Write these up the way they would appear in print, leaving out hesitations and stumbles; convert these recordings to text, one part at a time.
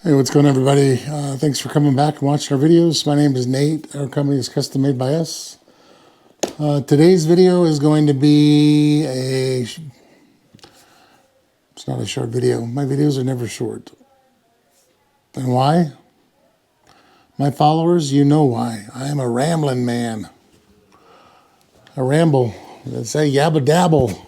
Hey, what's going on, everybody? Thanks for coming back and watching our videos. My name is Nate. Our company is Custom Made by Us. Today's video is going to be it's not a short video. My videos are never short. And why? My followers, you know why. I am a rambling man. I ramble. Let's say yabba dabble.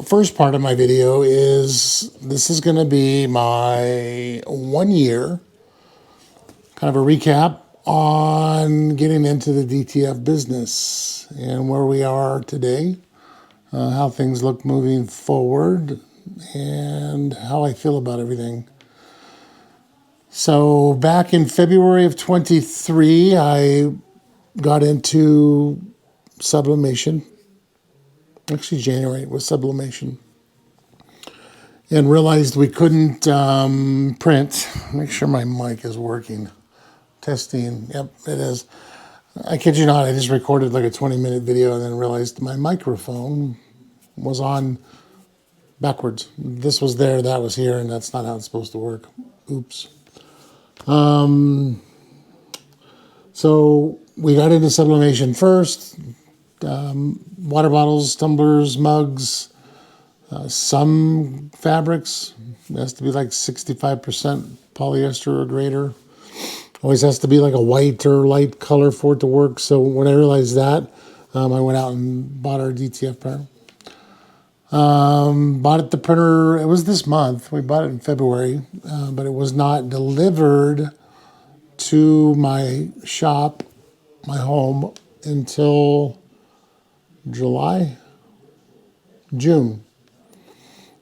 First part of my video is this is going to be my 1 year, kind of a recap on getting into the DTF business and where we are today, how things look moving forward, and how I feel about everything. So back in February of 23, I got into sublimation. Actually, January was sublimation, and realized we couldn't print. Make sure my mic is working. Testing. Yep, it is. I kid you not, I just recorded like a 20-minute video and then realized my microphone was on backwards. This was there, that was here, and that's not how it's supposed to work. Oops. So we got into sublimation first. Water bottles, tumblers, mugs, some fabrics. It has to be like 65% polyester or greater. Always has to be like a white or light color for it to work. So when I realized that, I went out and bought our DTF printer. Bought the printer, it was this month. We bought it in February, but it was not delivered to my shop, my home, until June.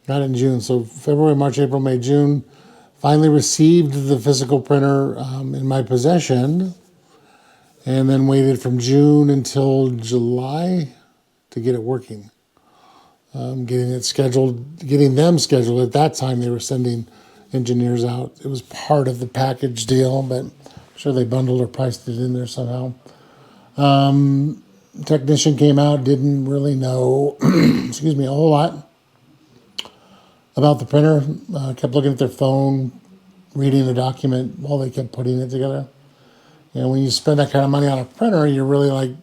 Got it in June. So February, March, April, May, June. Finally received the physical printer in my possession, and then waited from June until July to get it working. Getting them scheduled. At that time, they were sending engineers out. It was part of the package deal, but I'm sure they bundled or priced it in there somehow. Technician came out, didn't really know, excuse me, a whole lot about the printer. Kept looking at their phone, reading the document while they kept putting it together. And when you spend that kind of money on a printer, you really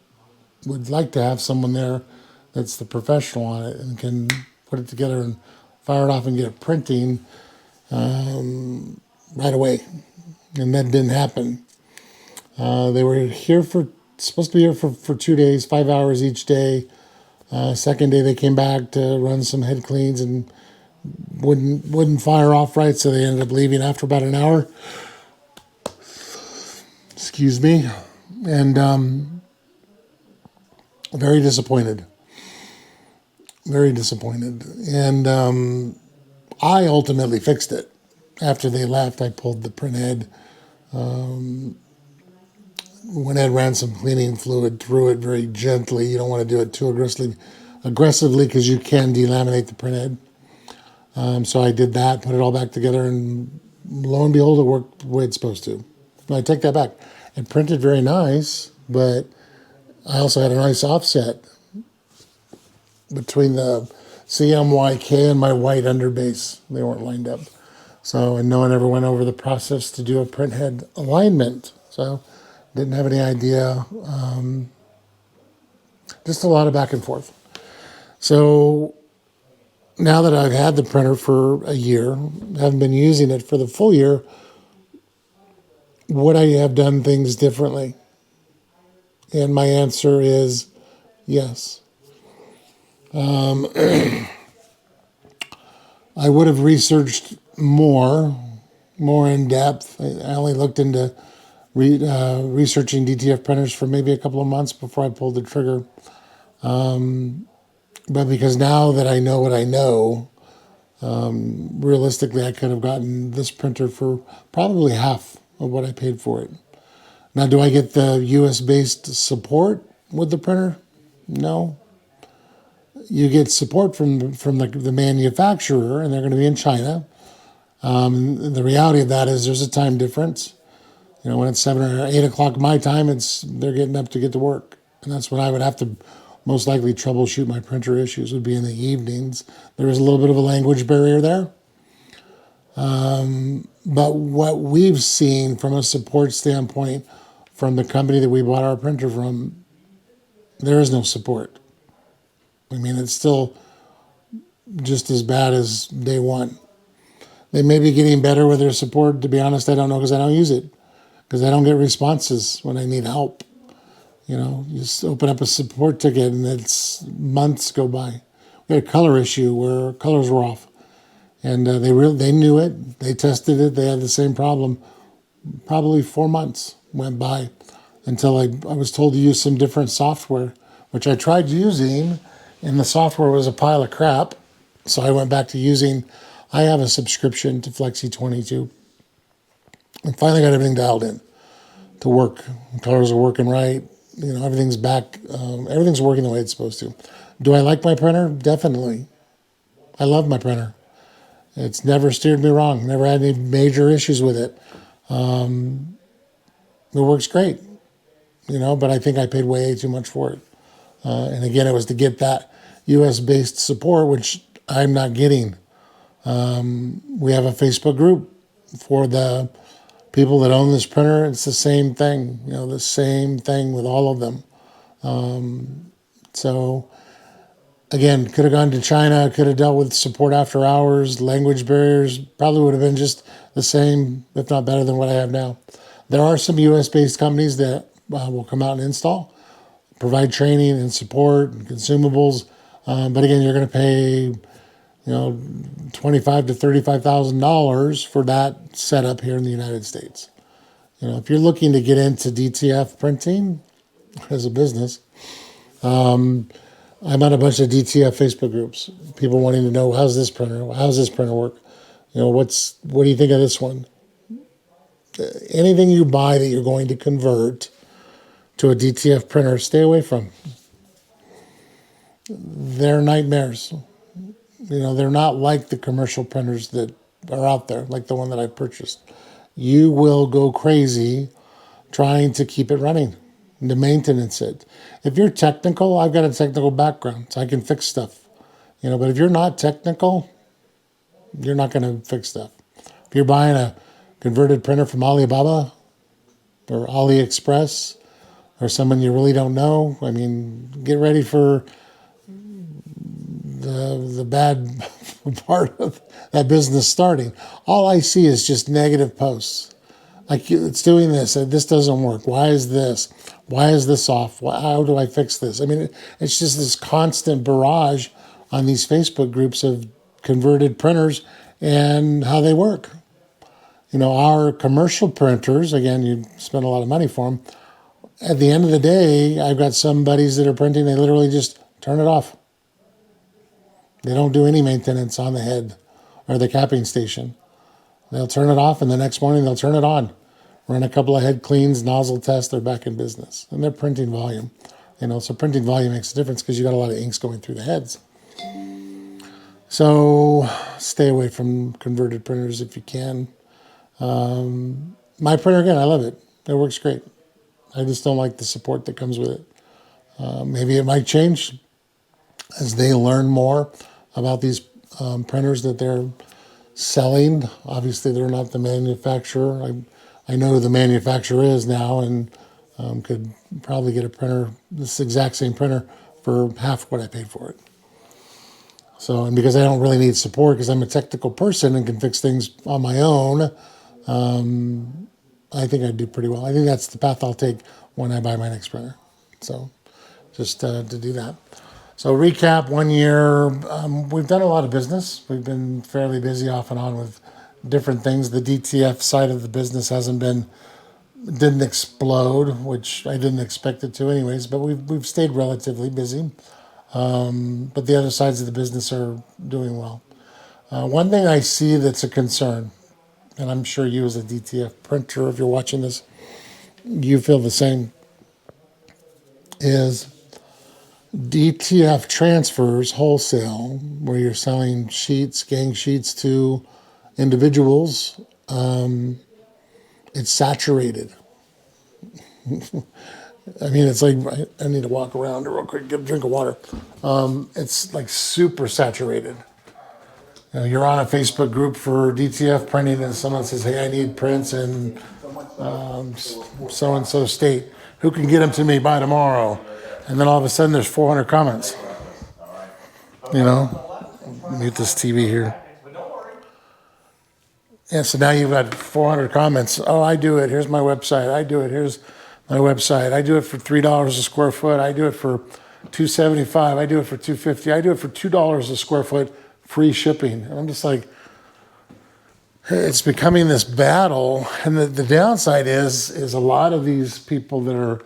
would like to have someone there that's the professional on it and can put it together and fire it off and get it printing right away. And that didn't happen. They were supposed to be here for 2 days, 5 hours each day. Second day they came back to run some head cleans and wouldn't fire off right, so they ended up leaving after about an hour. Excuse me. And very disappointed. Very disappointed. And I ultimately fixed it. After they left, I pulled the print head. Went ahead and ran some cleaning fluid through it very gently. You don't want to do it too aggressively because you can delaminate the print head. So I did that, put it all back together, and lo and behold, it worked the way it's supposed to. I take that back. It printed very nice, but I also had a nice offset between the CMYK and my white underbase. They weren't lined up. So, and no one ever went over the process to do a print head alignment. So didn't have any idea. Just a lot of back and forth. So now that I've had the printer for a year, haven't been using it for the full year, would I have done things differently? And my answer is yes. I would have researched more in depth. I only looked into researching DTF printers for maybe a couple of months before I pulled the trigger. But because now that I know what I know, realistically, I could have gotten this printer for probably half of what I paid for it. Now, do I get the US-based support with the printer? No. You get support from the manufacturer, and they're going to be in China. The reality of that is there's a time difference. When it's 7 or 8 o'clock my time, they're getting up to get to work. And that's when I would have to most likely troubleshoot my printer issues would be in the evenings. There is a little bit of a language barrier there. But what we've seen from a support standpoint from the company that we bought our printer from, there is no support. I mean, it's still just as bad as day one. They may be getting better with their support. To be honest, I don't know because I don't use it. Because I don't get responses when I need help. You know, you just open up a support ticket and it's months go by. We had a color issue where colors were off. And they knew it. They tested it. They had the same problem. Probably 4 months went by until I was told to use some different software, which I tried using, and the software was a pile of crap. So I went back to using, I have a subscription to Flexi22. And finally got everything dialed in to work. The colors are working right. You know, everything's back. Everything's working the way it's supposed to. Do I like my printer? Definitely. I love my printer. It's never steered me wrong. Never had any major issues with it. It works great, you know, but I think I paid way too much for it. And again, it was to get that US-based support, which I'm not getting. We have a Facebook group for the people that own this printer. It's the same thing, you know, the same thing with all of them. So again, could have gone to China, could have dealt with support after hours, language barriers, probably would have been just the same, if not better than what I have now. There are some US-based companies that will come out and install, provide training and support and consumables. But again, you're going to pay, you know, $25,000 to $35,000 for that setup here in the United States. You know, if you're looking to get into DTF printing as a business, I'm on a bunch of DTF Facebook groups. People wanting to know, how's this printer work? You know, what do you think of this one? Anything you buy that you're going to convert to a DTF printer, stay away from. They're nightmares. You know, they're not like the commercial printers that are out there, like the one that I purchased. You will go crazy trying to keep it running, to maintenance it. If you're technical, I've got a technical background, so I can fix stuff. You know, but if you're not technical, you're not going to fix stuff. If you're buying a converted printer from Alibaba or AliExpress or someone you really don't know, I mean, get ready for the bad part of that business starting. All I see is just negative posts. Like, it's doing this, this doesn't work. Why is this? Why is this off? How do I fix this? I mean, it's just this constant barrage on these Facebook groups of converted printers and how they work. You know, our commercial printers, again, you spend a lot of money for them. At the end of the day, I've got some buddies that are printing, they literally just turn it off. They don't do any maintenance on the head or the capping station. They'll turn it off, and the next morning they'll turn it on. Run a couple of head cleans, nozzle tests, they're back in business. And they're printing volume. You know, so printing volume makes a difference because you got a lot of inks going through the heads. So stay away from converted printers if you can. My printer, again, I love it. It works great. I just don't like the support that comes with it. Maybe it might change as they learn more about these printers that they're selling. Obviously, they're not the manufacturer. I know who the manufacturer is now, and could probably get a printer, this exact same printer, for half what I paid for it. So, and because I don't really need support, because I'm a technical person and can fix things on my own, I think I'd do pretty well. I think that's the path I'll take when I buy my next printer. So, just to do that. So recap, 1 year, we've done a lot of business. We've been fairly busy off and on with different things. The DTF side of the business didn't explode, which I didn't expect it to anyways, but we've stayed relatively busy. But the other sides of the business are doing well. One thing I see that's a concern, and I'm sure you as a DTF printer, if you're watching this, you feel the same, is DTF transfers wholesale, where you're selling sheets, gang sheets to individuals. It's saturated. I mean, it's like, I need to walk around real quick, get a drink of water. It's like super saturated. You know, you're on a Facebook group for DTF printing and someone says, hey, I need prints in so-and-so state. Who can get them to me by tomorrow? And then all of a sudden there's 400 comments. You know, mute this TV here. Yeah, so now you've got 400 comments. Oh, I do it. Here's my website. I do it. Here's my website. I do it for $3 a square foot. I do it for $2.75. I do it for $2.50. I do it for $2 a square foot, free shipping. And I'm just like, it's becoming this battle. And the downside is a lot of these people that are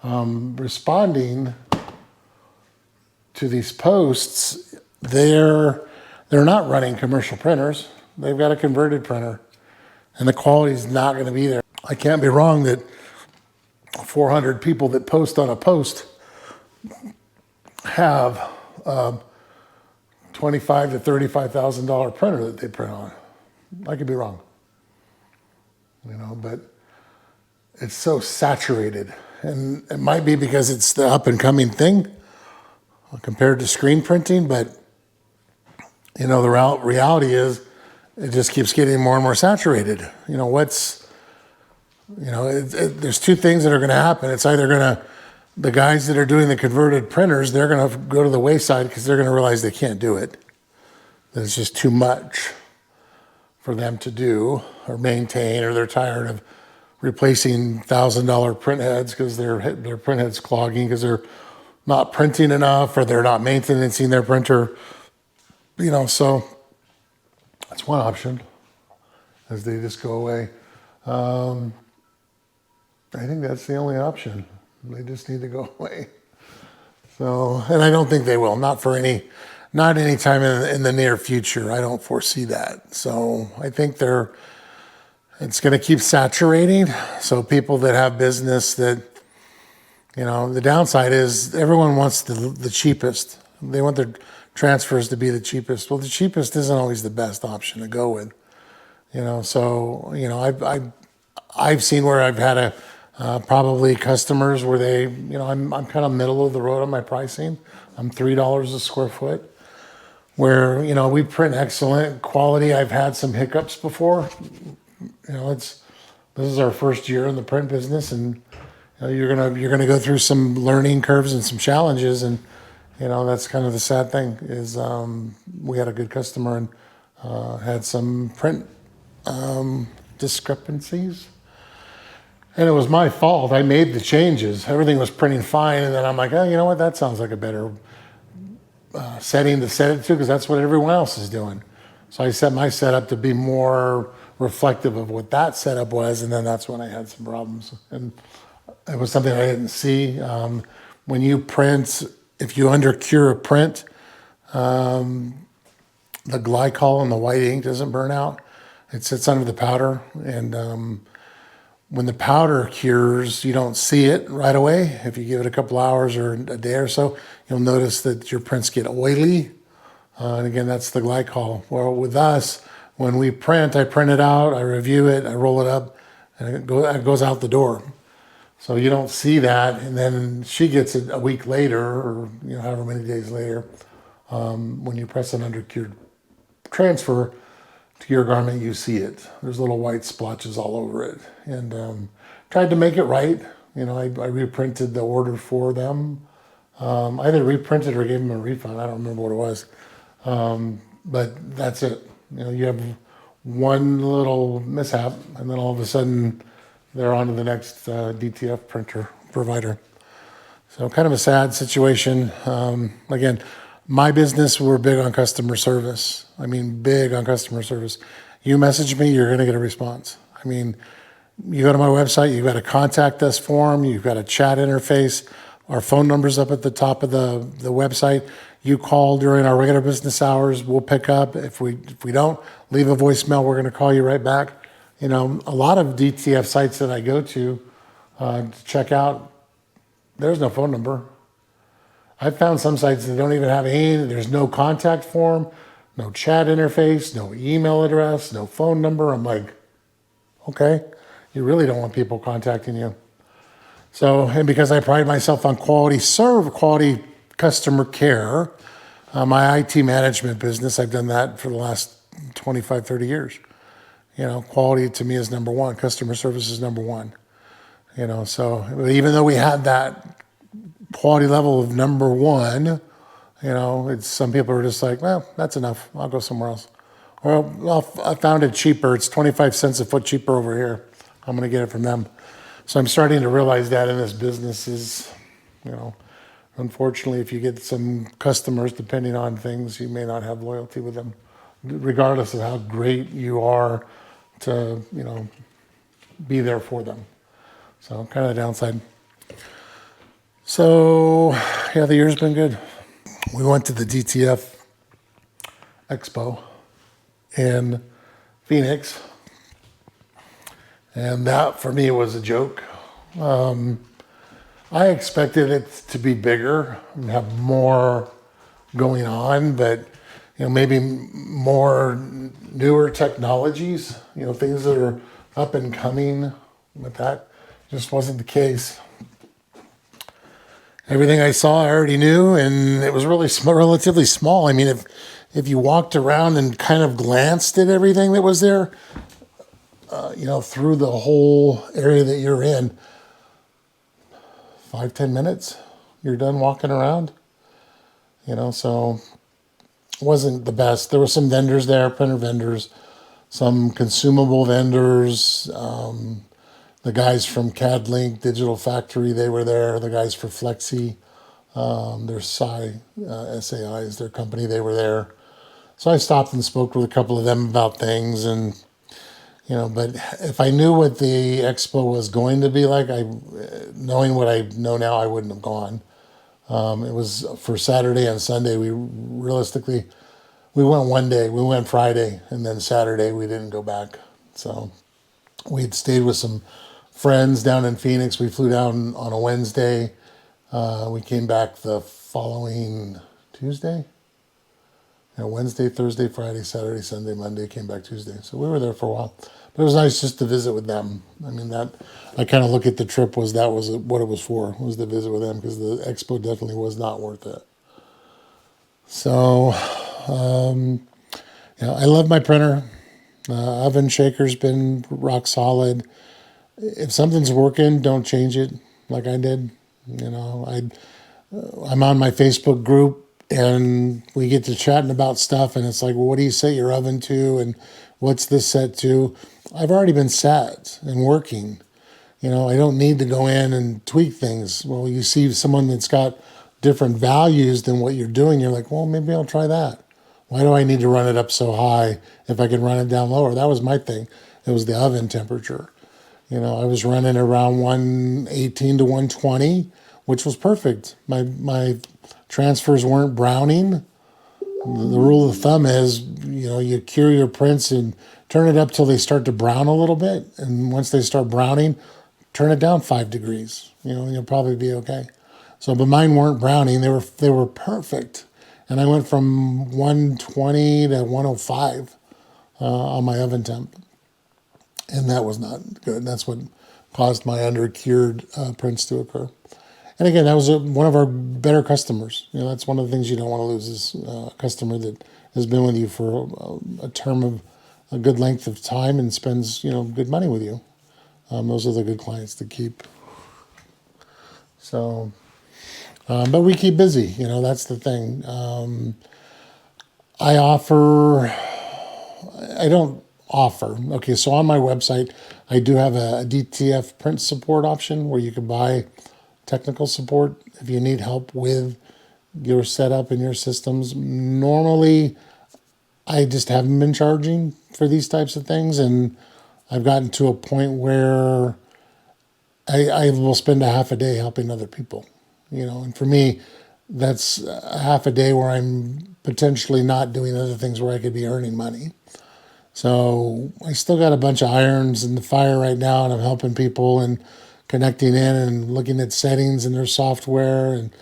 responding to these posts, they're not running commercial printers. They've got a converted printer, and the quality is not going to be there. I can't be wrong that 400 people that post on a post have $25,000 to $35,000 printer that they print on. I could be wrong, you know, but it's so saturated, and it might be because it's the up and coming thing compared to screen printing, but you know, the reality is it just keeps getting more and more saturated. You know, there's two things that are going to happen. It's either the guys that are doing the converted printers, they're going to go to the wayside because they're going to realize they can't do it. That it's just too much for them to do or maintain, or they're tired of replacing $1,000 print heads because their print head's clogging because they're not printing enough or they're not maintaining their printer. You know, so that's one option, as they just go away. I think that's the only option. They just need to go away. So, and I don't think they will. Not any time in the near future. I don't foresee that. So I think it's going to keep saturating. So people that have business that, you know, the downside is everyone wants the cheapest. They want their transfers to be the cheapest. Well, the cheapest isn't always the best option to go with, you know. So, you know, I've seen where I've had probably customers where they, you know, I'm kind of middle of the road on my pricing. I'm $3 a square foot, where, you know, we print excellent quality. I've had some hiccups before. You know, this is our first year in the print business, and you know, you're gonna go through some learning curves and some challenges, and you know, that's kind of the sad thing is we had a good customer and had some print discrepancies. And it was my fault. I made the changes. Everything was printing fine. And then I'm like, oh, you know what? That sounds like a better setting to set it to, because that's what everyone else is doing. So I set my setup to be more reflective of what that setup was. And then that's when I had some problems. And it was something I didn't see. When you print, if you undercure a print, the glycol in the white ink doesn't burn out. It sits under the powder, and when the powder cures, you don't see it right away. If you give it a couple hours or a day or so, you'll notice that your prints get oily. And again, that's the glycol. Well, with us, when we print, I print it out, I review it, I roll it up, and it goes out the door. So you don't see that, and then she gets it a week later, or you know, however many days later, when you press an undercured transfer to your garment, you see it. There's little white splotches all over it, and tried to make it right. You know, I reprinted the order for them. I either reprinted or gave them a refund. I don't remember what it was, but that's it. You know, you have one little mishap, and then all of a sudden, they're on to the next DTF printer provider. So kind of a sad situation. Again, my business, we're big on customer service. I mean, big on customer service. You message me, you're gonna get a response. I mean, you go to my website, you've got a contact us form, you've got a chat interface. Our phone number's up at the top of the website. You call during our regular business hours, we'll pick up. If we don't, leave a voicemail, we're gonna call you right back. You know, a lot of DTF sites that I go to check out, there's no phone number. I've found some sites that don't even have there's no contact form, no chat interface, no email address, no phone number. I'm like, okay, you really don't want people contacting you. So, and because I pride myself on quality customer care, my IT management business, I've done that for the last 25, 30 years. Quality to me is number one. Customer service is number one. So even though we had that quality level of number one, it's some people are just like, well, that's enough. I'll go somewhere else. Well, I found it cheaper. It's 25 cents a foot cheaper over here. I'm going to get it from them. So I'm starting to realize that in this business is, unfortunately, if you get some customers, depending on things, you may not have loyalty with them, regardless of how great you are to, be there for them. So kind of the downside. So yeah, the year's been good. We went to the DTF Expo in Phoenix, and that for me was a joke. I expected it to be bigger and have more going on, but maybe more newer technologies, things that are up and coming. But that just wasn't the case. Everything I saw, I already knew, and it was really relatively small. I mean, if you walked around and kind of glanced at everything that was there, through the whole area that you're in, 5-10 minutes, you're done walking around. So it wasn't the best. There were some vendors there, printer vendors, some consumable vendors. The guys from CADLink Digital Factory, they were there. The guys for Flexi, their SAI is their company, they were there. So I stopped and spoke with a couple of them about things, and but if I knew what the expo was going to be like, knowing what I know now, I wouldn't have gone. It was for Saturday and Sunday. We went one day. We went Friday, and then Saturday we didn't go back. So we had stayed with some friends down in Phoenix. We flew down on a Wednesday. We came back the following Tuesday. Wednesday, Thursday, Friday, Saturday, Sunday, Monday, came back Tuesday. So we were there for a while. But it was nice just to visit with them. I mean, that I kind of look at the trip was what it was for, was to visit with them, because the expo definitely was not worth it. So, I love my printer. Oven shaker's been rock solid. If something's working, don't change it like I did. I'm on my Facebook group, and we get to chatting about stuff, and it's like, well, what do you set your oven to, and what's this set to? I've already been set and working. I don't need to go in and tweak things. Well, you see someone that's got different values than what you're doing, you're like, well, maybe I'll try that. Why do I need to run it up so high if I can run it down lower? That was my thing. It was the oven temperature. I was running around 118 to 120, which was perfect. My transfers weren't browning. The rule of thumb is, you cure your prints and turn it up till they start to brown a little bit. And once they start browning, turn it down 5 degrees, and you'll probably be okay. So, but mine weren't browning. They were perfect. And I went from 120 to 105 on my oven temp. And that was not good. That's what caused my under-cured prints to occur. And again, that was one of our better customers. That's one of the things you don't want to lose, is a customer that has been with you for a term of a good length of time and spends, good money with you. Those are the good clients to keep. So, but we keep busy. That's the thing. I don't offer. Okay, so on my website, I do have a DTF print support option where you can buy technical support if you need help with your setup and your systems. Normally, I just haven't been charging for these types of things, and I've gotten to a point where I will spend a half a day helping other people. And for me, that's a half a day where I'm potentially not doing other things where I could be earning money. So I still got a bunch of irons in the fire right now, and I'm helping people and connecting in and looking at settings in their software, and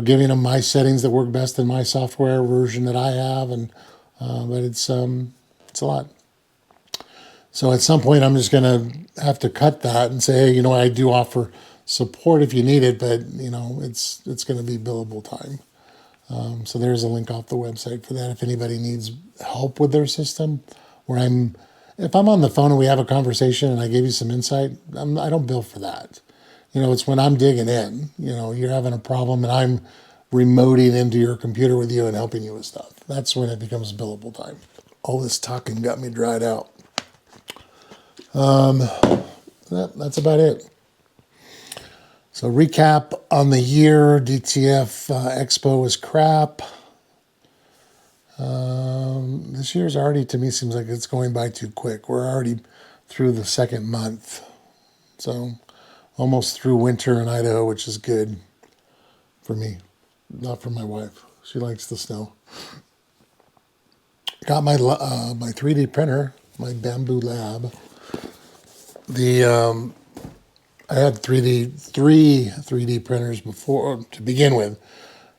giving them my settings that work best in my software version that I have. And but it's a lot. So at some point, I'm just going to have to cut that and say, hey, I do offer support if you need it, but it's going to be billable time. So there's a link off the website for that if anybody needs help with their system. If I'm on the phone and we have a conversation and I give you some insight, I don't bill for that. It's when I'm digging in. You're having a problem and I'm remoting into your computer with you and helping you with stuff. That's when it becomes billable time. All this talking got me dried out. That's about it. So recap on the year, DTF Expo was crap. This year's already, to me, seems like it's going by too quick. We're already through the second month. So almost through winter in Idaho, which is good for me, not for my wife. She likes the snow. Got my 3D printer, my Bamboo Lab. I had three 3D printers before to begin with.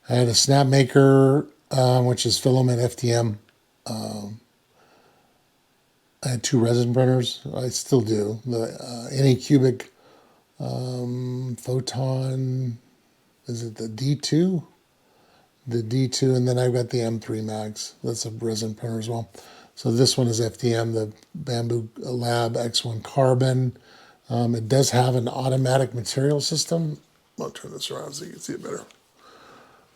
I had a Snapmaker, which is filament FDM. I had 2 resin printers. I still do. The Anycubic Photon, is it the D2? The D2, and then I've got the M3 Max. That's a resin printer as well. So this one is FDM, the Bamboo Lab X1 Carbon. It does have an automatic material system. I'll turn this around so you can see it better.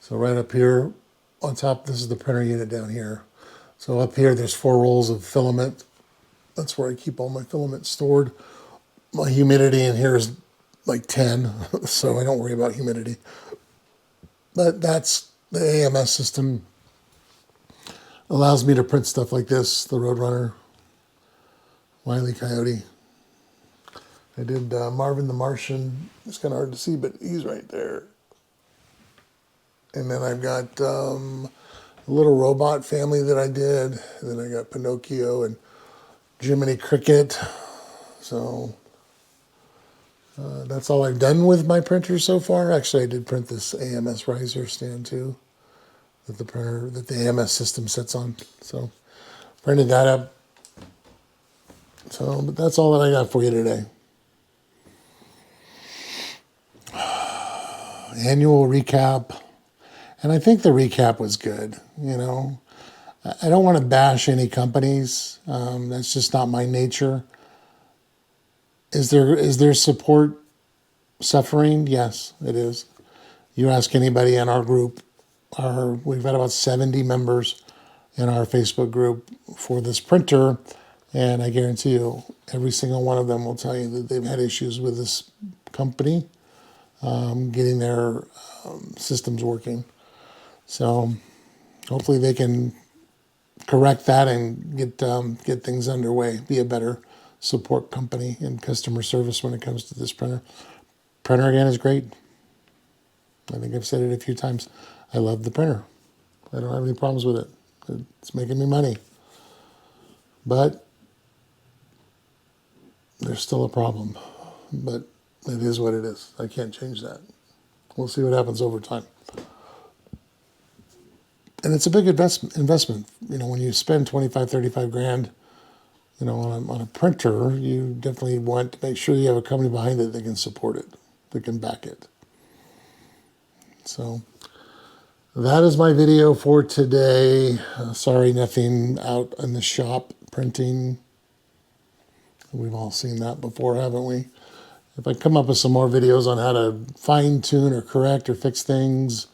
So right up here on top, this is the printer unit down here. So up here, there's 4 rolls of filament. That's where I keep all my filament stored. My humidity in here is like 10, so I don't worry about humidity. But that's the AMS system. Allows me to print stuff like this, the Roadrunner, Wile E. Coyote. I did Marvin the Martian. It's kind of hard to see, but he's right there. And then I've got a little robot family that I did. And then I got Pinocchio and Jiminy Cricket. So that's all I've done with my printer so far. Actually, I did print this AMS riser stand too, that the AMS system sits on. So printed that up. So, but that's all that I got for you today. Annual recap. And I think the recap was good. I don't want to bash any companies. That's just not my nature. Is there support suffering? Yes, it is. You ask anybody in our group, we've got about 70 members in our Facebook group for this printer, and I guarantee you, every single one of them will tell you that they've had issues with this company getting their systems working. So hopefully they can correct that and get things underway, be a better support company and customer service when it comes to this printer. Printer, again, is great. I think I've said it a few times. I love the printer. I don't have any problems with it. It's making me money. But there's still a problem. But it is what it is. I can't change that. We'll see what happens over time. And it's a big investment. When you spend 25, 35 grand, on a printer, you definitely want to make sure you have a company behind it that can support it, that can back it. So that is my video for today. Sorry, nothing out in the shop printing. We've all seen that before, haven't we? If I come up with some more videos on how to fine tune or correct or fix things,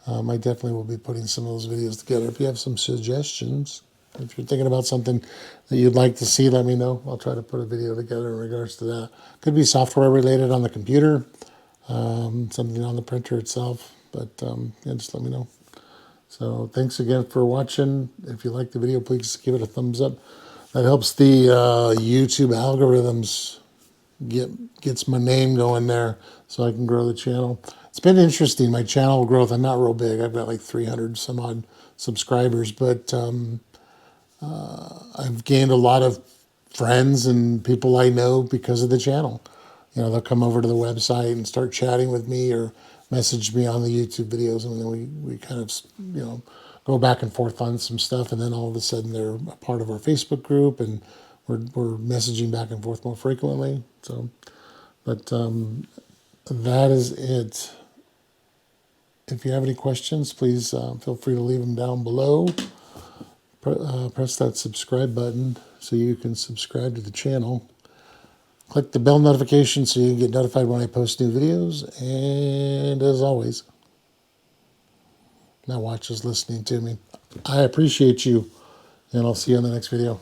I definitely will be putting some of those videos together. If you have some suggestions, if you're thinking about something that you'd like to see, let me know. I'll try to put a video together in regards to that. Could be software related on the computer, something on the printer itself, but yeah, just let me know. So thanks again for watching. If you like the video, please give it a thumbs up. That helps the YouTube algorithms gets my name going there so I can grow the channel. It's been interesting, my channel growth. I'm not real big. I've got like 300 some odd subscribers, but I've gained a lot of friends and people I know because of the channel. They'll come over to the website and start chatting with me or message me on the YouTube videos, and then we kind of, go back and forth on some stuff, and then all of a sudden they're a part of our Facebook group, and we're messaging back and forth more frequently. So, but that is it. If you have any questions, please feel free to leave them down below. Press that subscribe button so you can subscribe to the channel. Click the bell notification so you can get notified when I post new videos. And as always, now watch us listening to me. I appreciate you, and I'll see you in the next video.